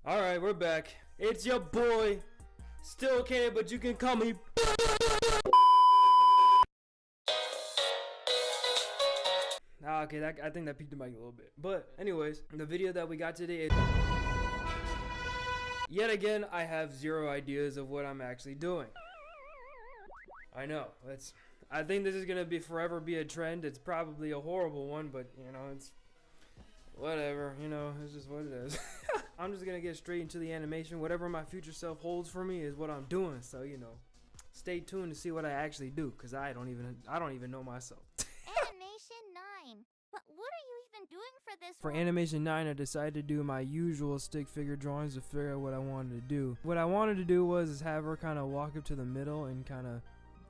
Alright, we're back. It's your boy. Still okay, but you can call me. Okay, I think that peaked the mic a little bit. But anyways, the video that we got today is... Yet again, I have zero ideas of what I'm actually doing. I know, I think this is gonna forever be a trend. It's probably a horrible one, but you know, it's whatever, you know, it's just what it is. I'm just gonna get straight into the animation. Whatever my future self holds for me is what I'm doing. So, you know, stay tuned to see what I actually do, because I don't even know myself. Animation 9. What are you even doing for this For one? Animation 9, I decided to do my usual stick figure drawings to figure out what I wanted to do. What I wanted to do was have her kind of walk up to the middle and kind of,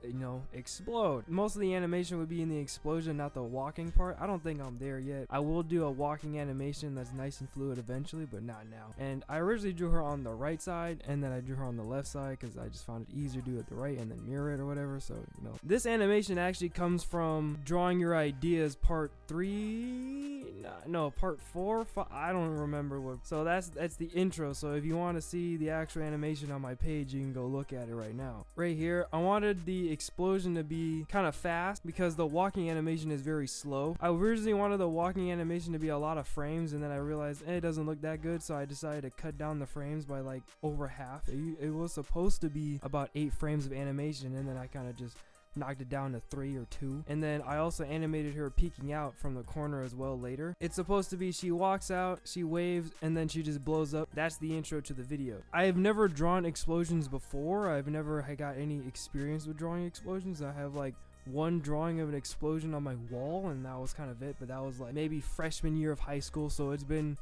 you know, explode. Most of the animation would be in the explosion, not the walking part. I don't think I'm there yet. I will do a walking animation that's nice and fluid eventually, but not now. And I originally drew her on the right side, and then I drew her on the left side because I just found it easier to do it at the right and then mirror it or whatever. So, you know, this animation actually comes from Drawing Your Ideas part 3, no, part 4, 5, I don't remember what. So that's the intro. So if you want to see the actual animation on my page, you can go look at it right now. Right here, I wanted the explosion to be kind of fast because the walking animation is very slow. I originally wanted the walking animation to be a lot of frames, and then I realized it doesn't look that good, so I decided to cut down the frames by like over half. It was supposed to be about 8 frames of animation, and then I kind of just knocked it down to 3 or 2. And then I also animated her peeking out from the corner as well later. It's supposed to be she walks out, she waves, and then she just blows up. That's the intro to the video. I have never drawn explosions before. I've never got any experience with drawing explosions. I have like one drawing of an explosion on my wall, and that was kind of it. But that was like maybe freshman year of high school, so it's been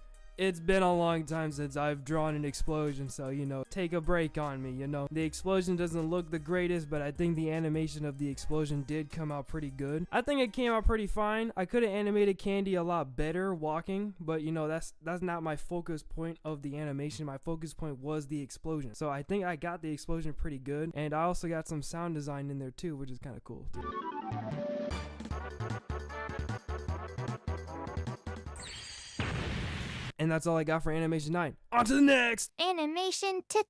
a long time since I've drawn an explosion, so, you know, take a break on me, you know. The explosion doesn't look the greatest, but I think the animation of the explosion did come out pretty good. I think it came out pretty fine. I could have animated Candy a lot better walking, but, you know, that's not my focus point of the animation. My focus point was the explosion. So I think I got the explosion pretty good, and I also got some sound design in there too, which is kind of cool. And that's all I got for Animation 9. On to the next! Animation 10.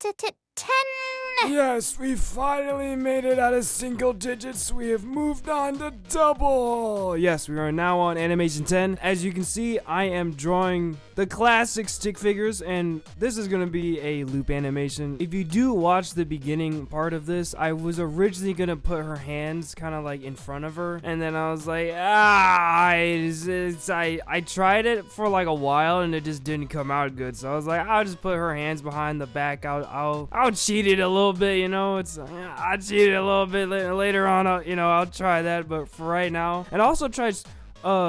Yes, we finally made it out of single digits. We have moved on to double. Yes, we are now on Animation 10. As you can see, I am drawing the classic stick figures, and this is going to be a loop animation. If you do watch the beginning part of this, I was originally going to put her hands kind of like in front of her, and then I was like, I tried it for like a while, and it just didn't come out good. So I was like, I'll just put her hands behind the back. I'll cheat it a little bit, you know. I cheated a little bit later on. I'll try that, but for right now, and I also tried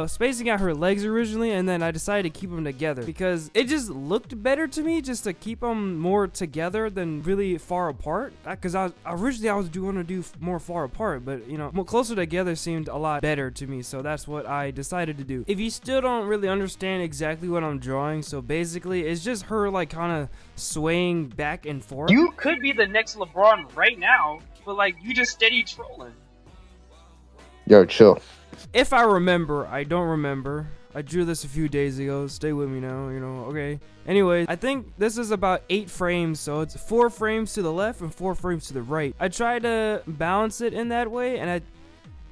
spacing out her legs originally, and then I decided to keep them together because it just looked better to me just to keep them more together than really far apart. Because originally I was going to do more far apart, but you know, more closer together seemed a lot better to me, so that's what I decided to do. If you still don't really understand exactly what I'm drawing, so basically it's just her like kind of swaying back and forth. You could be the next LeBron right now, but like you just steady trolling. Yo, chill. If I remember, I don't remember. I drew this a few days ago. Stay with me now, you know, okay. Anyways, I think this is about 8 frames, so it's 4 frames to the left and 4 frames to the right. I tried to balance it in that way, and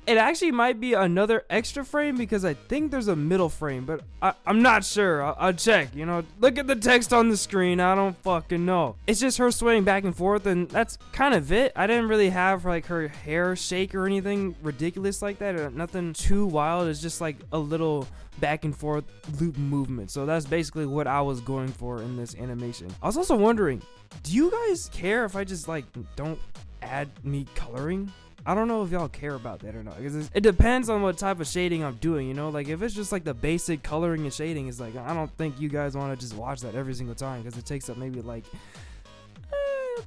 it actually might be another extra frame because I think there's a middle frame, but I'm not sure. I'll check, you know. Look at the text on the screen. I don't fucking know. It's just her swaying back and forth, and that's kind of it. I didn't really have like her hair shake or anything ridiculous like that, or nothing too wild. It's just like a little back and forth loop movement. So that's basically what I was going for in this animation. I was also wondering, do you guys care if I just like don't add me coloring? I don't know if y'all care about that or not, because it depends on what type of shading I'm doing, you know. Like if it's just like the basic coloring and shading, it's like I don't think you guys want to just watch that every single time, because it takes up maybe like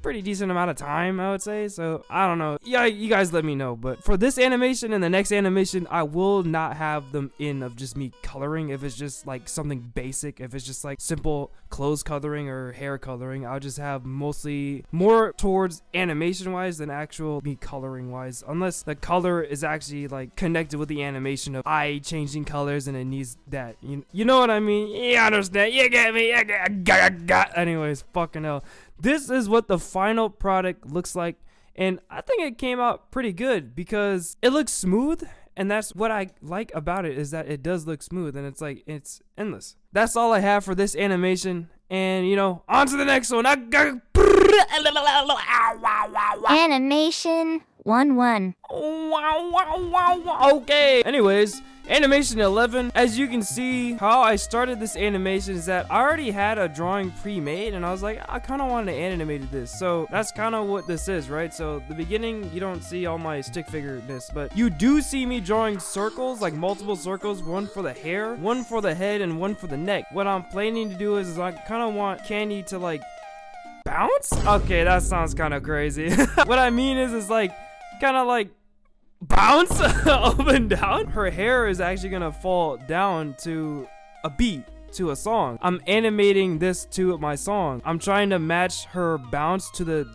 pretty decent amount of time, I would say. So I don't know. Yeah, you guys let me know. But for this animation and the next animation, I will not have them in of just me coloring. If it's just like something basic, if it's just like simple clothes coloring or hair coloring, I'll just have mostly more towards animation wise than actual me coloring wise, unless the color is actually like connected with the animation of eye changing colors and it needs that. You know what I mean? You understand? You get me? Anyways, fucking hell. This is what the final product looks like, and I think it came out pretty good because it looks smooth, and that's what I like about it, is that it does look smooth, and it's like, it's endless. That's all I have for this animation, and you know, on to the next one. Animation 1-1. Okay. Anyways, animation 11. As you can see, how I started this animation is that I already had a drawing pre-made, and I was like, I kind of wanted to animate this. So that's kind of what this is, right? So the beginning, you don't see all my stick figure-ness, but you do see me drawing circles, like multiple circles, one for the hair, one for the head, and one for the neck. What I'm planning to do is I kind of want Candy to like bounce? Okay, that sounds kind of crazy. What I mean is like kind of like bounce up and down. Her hair is actually gonna fall down to a beat, to a song. I'm animating this to my song. I'm trying to match her bounce to the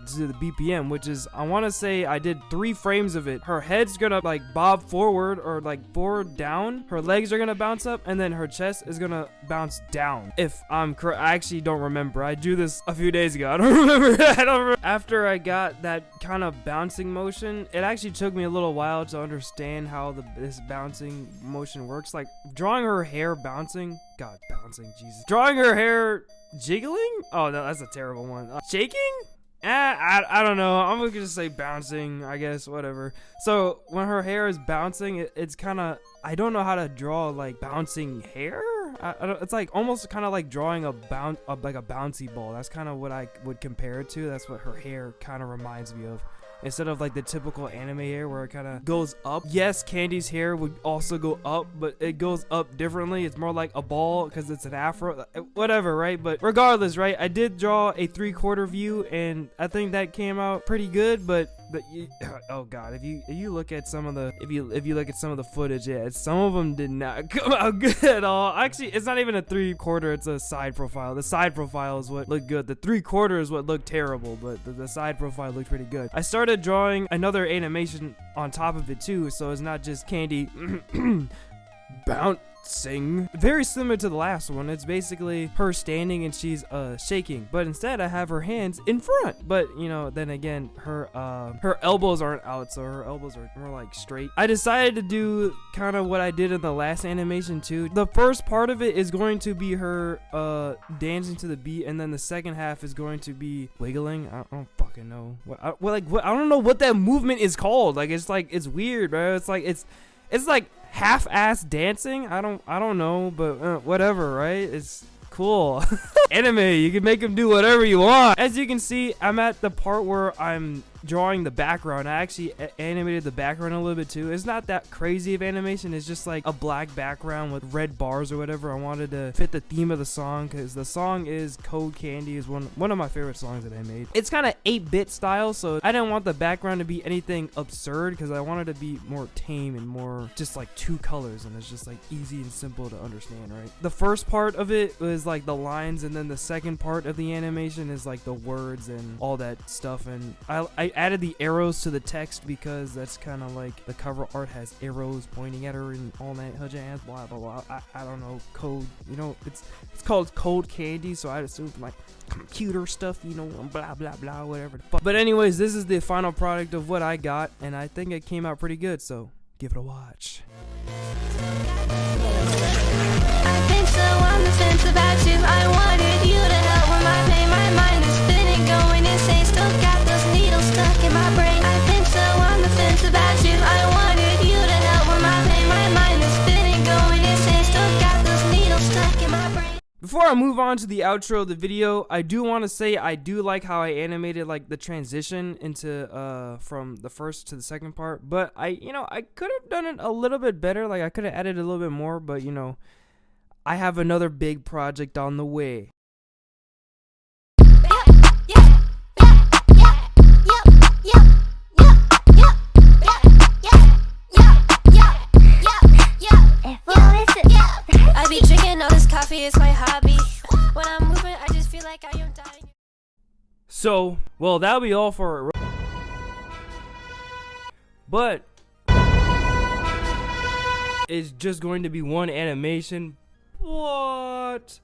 BPM, which is, I want to say I did 3 frames of it. Her head's gonna like bob forward or like forward down. Her legs are gonna bounce up, and then her chest is gonna bounce down. If I'm correct, I actually don't remember. I drew this a few days ago. I don't remember. After I got that kind of bouncing motion, it actually took me a little while to understand how this bouncing motion works. Like drawing her hair bouncing. God, bouncing, Jesus. Drawing her hair jiggling? Oh, no, that's a terrible one. Shaking? I don't know. I'm gonna just say bouncing, I guess, whatever. So when her hair is bouncing, it's kind of, I don't know how to draw like bouncing hair. It's like almost kind of like drawing like a bouncy ball. That's kind of what I would compare it to. That's what her hair kind of reminds me of. Instead of like the typical anime hair where it kind of goes up. Yes, Candy's hair would also go up, but it goes up differently. It's more like a ball because it's an afro, whatever, right? But regardless, right? I did draw a 3/4 view, and I think that came out pretty good. But oh god, if you look at some of the if you look at some of the footage, yeah, some of them did not come out good at all. Actually, it's not even a 3/4, it's a side profile. The side profile is what looked good. The 3/4 is what looked terrible, but the side profile looked pretty good. I started drawing another animation on top of it too, so it's not just Candy bouncing. Very similar to the last one. It's basically her standing and she's shaking, but instead I have her hands in front. But you know, then again, her elbows aren't out, so her elbows are more like straight. I decided to do kind of what I did in the last animation too. The first part of it is going to be her dancing to the beat, and then the second half is going to be wiggling. I don't fucking know I don't know what that movement is called. Like it's weird, bro. It's like half-ass dancing. I don't know, but whatever, right? It's cool. Anime, you can make them do whatever you want. As you can see, I'm at the part where I'm drawing the background. I actually animated the background a little bit too. It's not that crazy of animation. It's just like a black background with red bars or whatever. I wanted to fit the theme of the song because the song is Code Candy, is one of my favorite songs that I made. It's kind of 8-bit style, so I didn't want the background to be anything absurd because I wanted to be more tame and more just like 2 colors, and it's just like easy and simple to understand, right? The first part of it was like the lines, and then the second part of the animation is like the words and all that stuff. And I added the arrows to the text because that's kind of like the cover art has arrows pointing at her and all that jazz, blah blah blah. I don't know, code, you know, it's called Code Candy, so I assume like computer stuff, you know, blah blah blah, whatever the fuck. But anyways, this is the final product of what I got, and I think it came out pretty good, so give it a watch. I think so on the fence about you. I wanted you to help with my pain. My mind is spinning, going insane. Still got those needles stuck in my brain. I think so on the fence about you. I wanted you to help with my pain. My mind is spinning, going insane. Still got those needles stuck in my brain. Before I move on to the outro of the video, I do want to say I do like how I animated like the transition into from the first to the second part, but I could have done it a little bit better. Like I could have added a little bit more, but you know, I have another big project on the way. Choreography is my hobby. When I'm moving, I just feel like I am dying. So, well, that'll be all for. But it's just going to be one animation. What?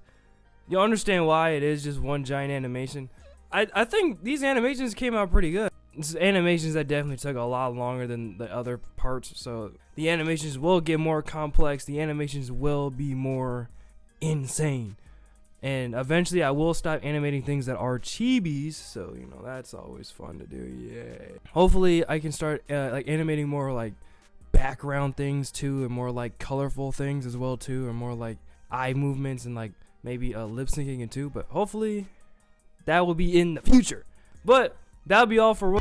You understand why it is just one giant animation? I think these animations came out pretty good. It's animations that definitely took a lot longer than the other parts, so the animations will get more complex. The animations will be more insane. And eventually I will stop animating things that are chibis, so you know that's always fun to do. Yeah. Hopefully I can start like animating more like background things too, and more like colorful things as well too, and more like eye movements and like maybe lip syncing and too. But hopefully that will be in the future. But that'll be all for.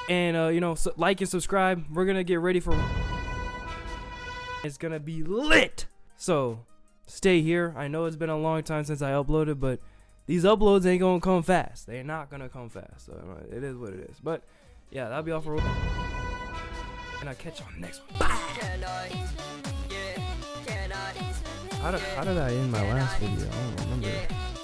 And you know, so like and subscribe. We're gonna get ready for. It's gonna be lit. So stay here. I know it's been a long time since I uploaded, but these uploads ain't gonna come fast. They're not gonna come fast. So it is what it is. But yeah, that'll be all for. And I'll catch you on the next one. Bye. How did I end my last video? I don't remember.